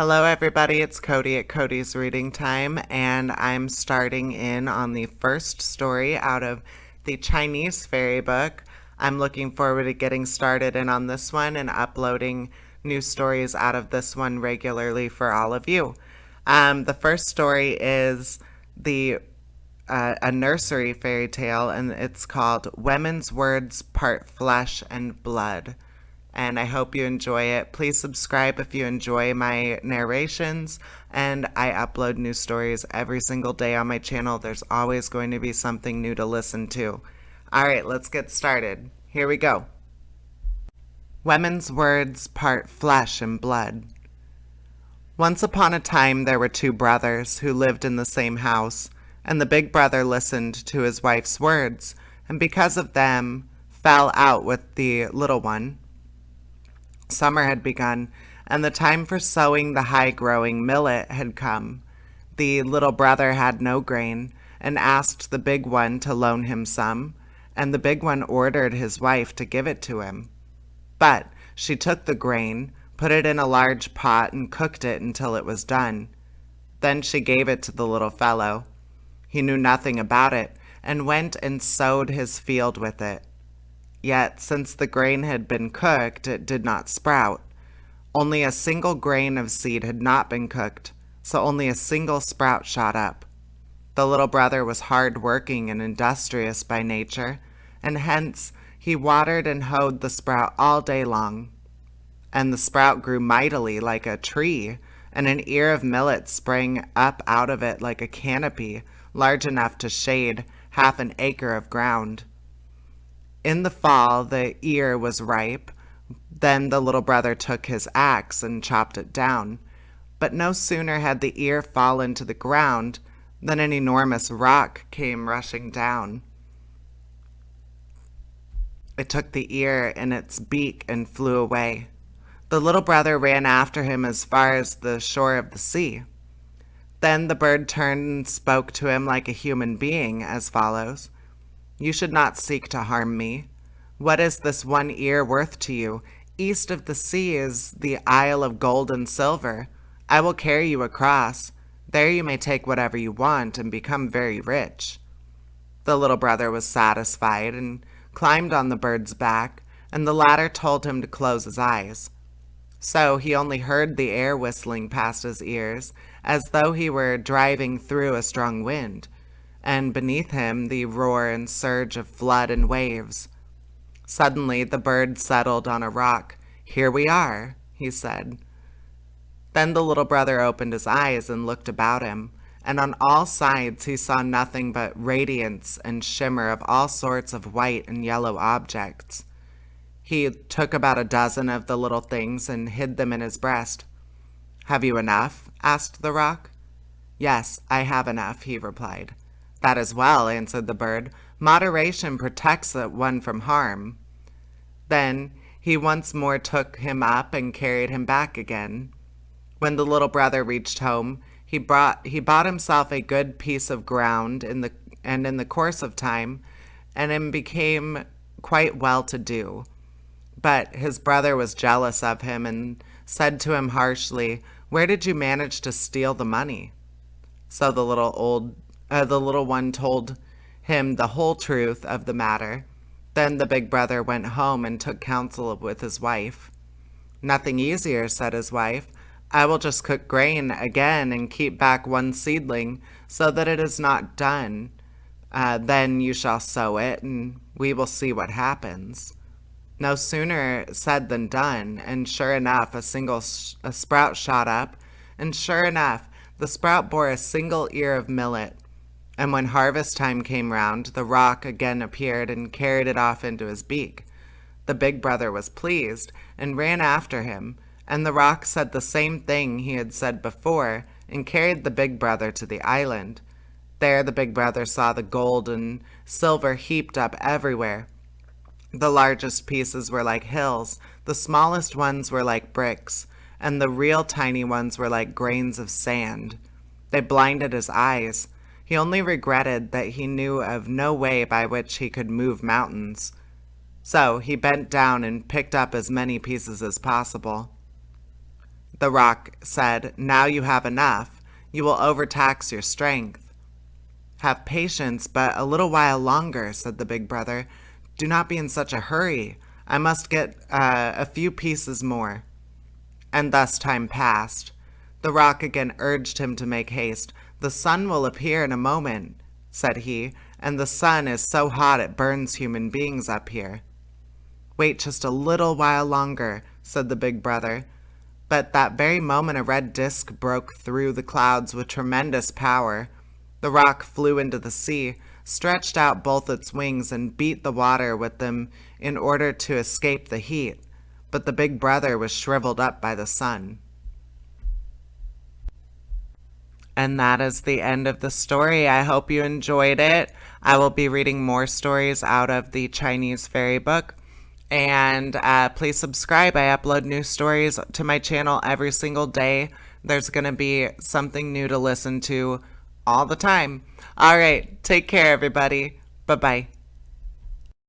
Hello, everybody. It's Cody at Cody's Reading Time, and I'm starting in on the first story out of the Chinese fairy book. I'm looking forward to getting started in on this one and uploading new stories out of this one regularly for all of you. The first story is the a nursery fairy tale, and it's called Women's Words Part Flesh and Blood. And I hope you enjoy it. Please subscribe if you enjoy my narrations, and I upload new stories every single day on my channel. There's always going to be something new to listen to. All right, let's get started. Here we go. Women's Words Part Flesh and Blood. Once upon a time there were two brothers who lived in the same house, and the big brother listened to his wife's words, and because of them fell out with the little one. Summer had begun, and the time for sowing the high-growing millet had come. The little brother had no grain, and asked the big one to loan him some, and the big one ordered his wife to give it to him. But she took the grain, put it in a large pot, and cooked it until it was done. Then she gave it to the little fellow. He knew nothing about it, and went and sowed his field with it. Yet, since the grain had been cooked, it did not sprout. Only a single grain of seed had not been cooked, so only a single sprout shot up. The little brother was hard-working and industrious by nature, and hence he watered and hoed the sprout all day long. And the sprout grew mightily like a tree, and an ear of millet sprang up out of it like a canopy, large enough to shade half an acre of ground. In the fall, the ear was ripe. Then the little brother took his axe and chopped it down. But no sooner had the ear fallen to the ground than an enormous rock came rushing down. It took the ear in its beak and flew away. The little brother ran after him as far as the shore of the sea. Then the bird turned and spoke to him like a human being as follows. You should not seek to harm me. What is this one ear worth to you? East of the sea is the Isle of Gold and Silver. I will carry you across. There you may take whatever you want and become very rich. The little brother was satisfied and climbed on the bird's back, and the latter told him to close his eyes. So he only heard the air whistling past his ears, as though he were driving through a strong wind, and beneath him the roar and surge of flood and waves. Suddenly the bird settled on a rock. Here we are, he said. Then the little brother opened his eyes and looked about him, and on all sides he saw nothing but radiance and shimmer of all sorts of white and yellow objects. He took about a dozen of the little things and hid them in his breast. Have you enough? Asked the rock. Yes, I have enough, he replied. That is well, answered the bird. Moderation protects one from harm. Then he once more took him up and carried him back again. When the little brother reached home, he bought himself a good piece of ground in the course of time, and became quite well-to-do. But his brother was jealous of him and said to him harshly, Where did you manage to steal the money? So the little one told him the whole truth of the matter. Then the big brother went home and took counsel with his wife. Nothing easier, said his wife. I will just cook grain again and keep back one seedling so that it is not done. Then you shall sow it, and we will see what happens. No sooner said than done, and sure enough, a sprout shot up, and sure enough, the sprout bore a single ear of millet. And when harvest time came round, the rock again appeared and carried it off into his beak. The big brother was pleased, and ran after him, and the rock said the same thing he had said before, and carried the big brother to the island. There the big brother saw the gold and silver heaped up everywhere. The largest pieces were like hills, the smallest ones were like bricks, and the real tiny ones were like grains of sand. They blinded his eyes. He only regretted that he knew of no way by which he could move mountains. So he bent down and picked up as many pieces as possible. The rock said, "Now you have enough. You will overtax your strength." "Have patience but a little while longer," said the big brother. "Do not be in such a hurry. I must get a few pieces more." And thus time passed. The rock again urged him to make haste. "The sun will appear in a moment," said he, "and the sun is so hot it burns human beings up here." "Wait just a little while longer," said the big brother. But that very moment a red disk broke through the clouds with tremendous power. The rock flew into the sea, stretched out both its wings, and beat the water with them in order to escape the heat. But the big brother was shriveled up by the sun. And that is the end of the story. I hope you enjoyed it. I will be reading more stories out of the Chinese fairy book. And please subscribe. I upload new stories to my channel every single day. There's going to be something new to listen to all the time. All right. Take care, everybody. Bye-bye.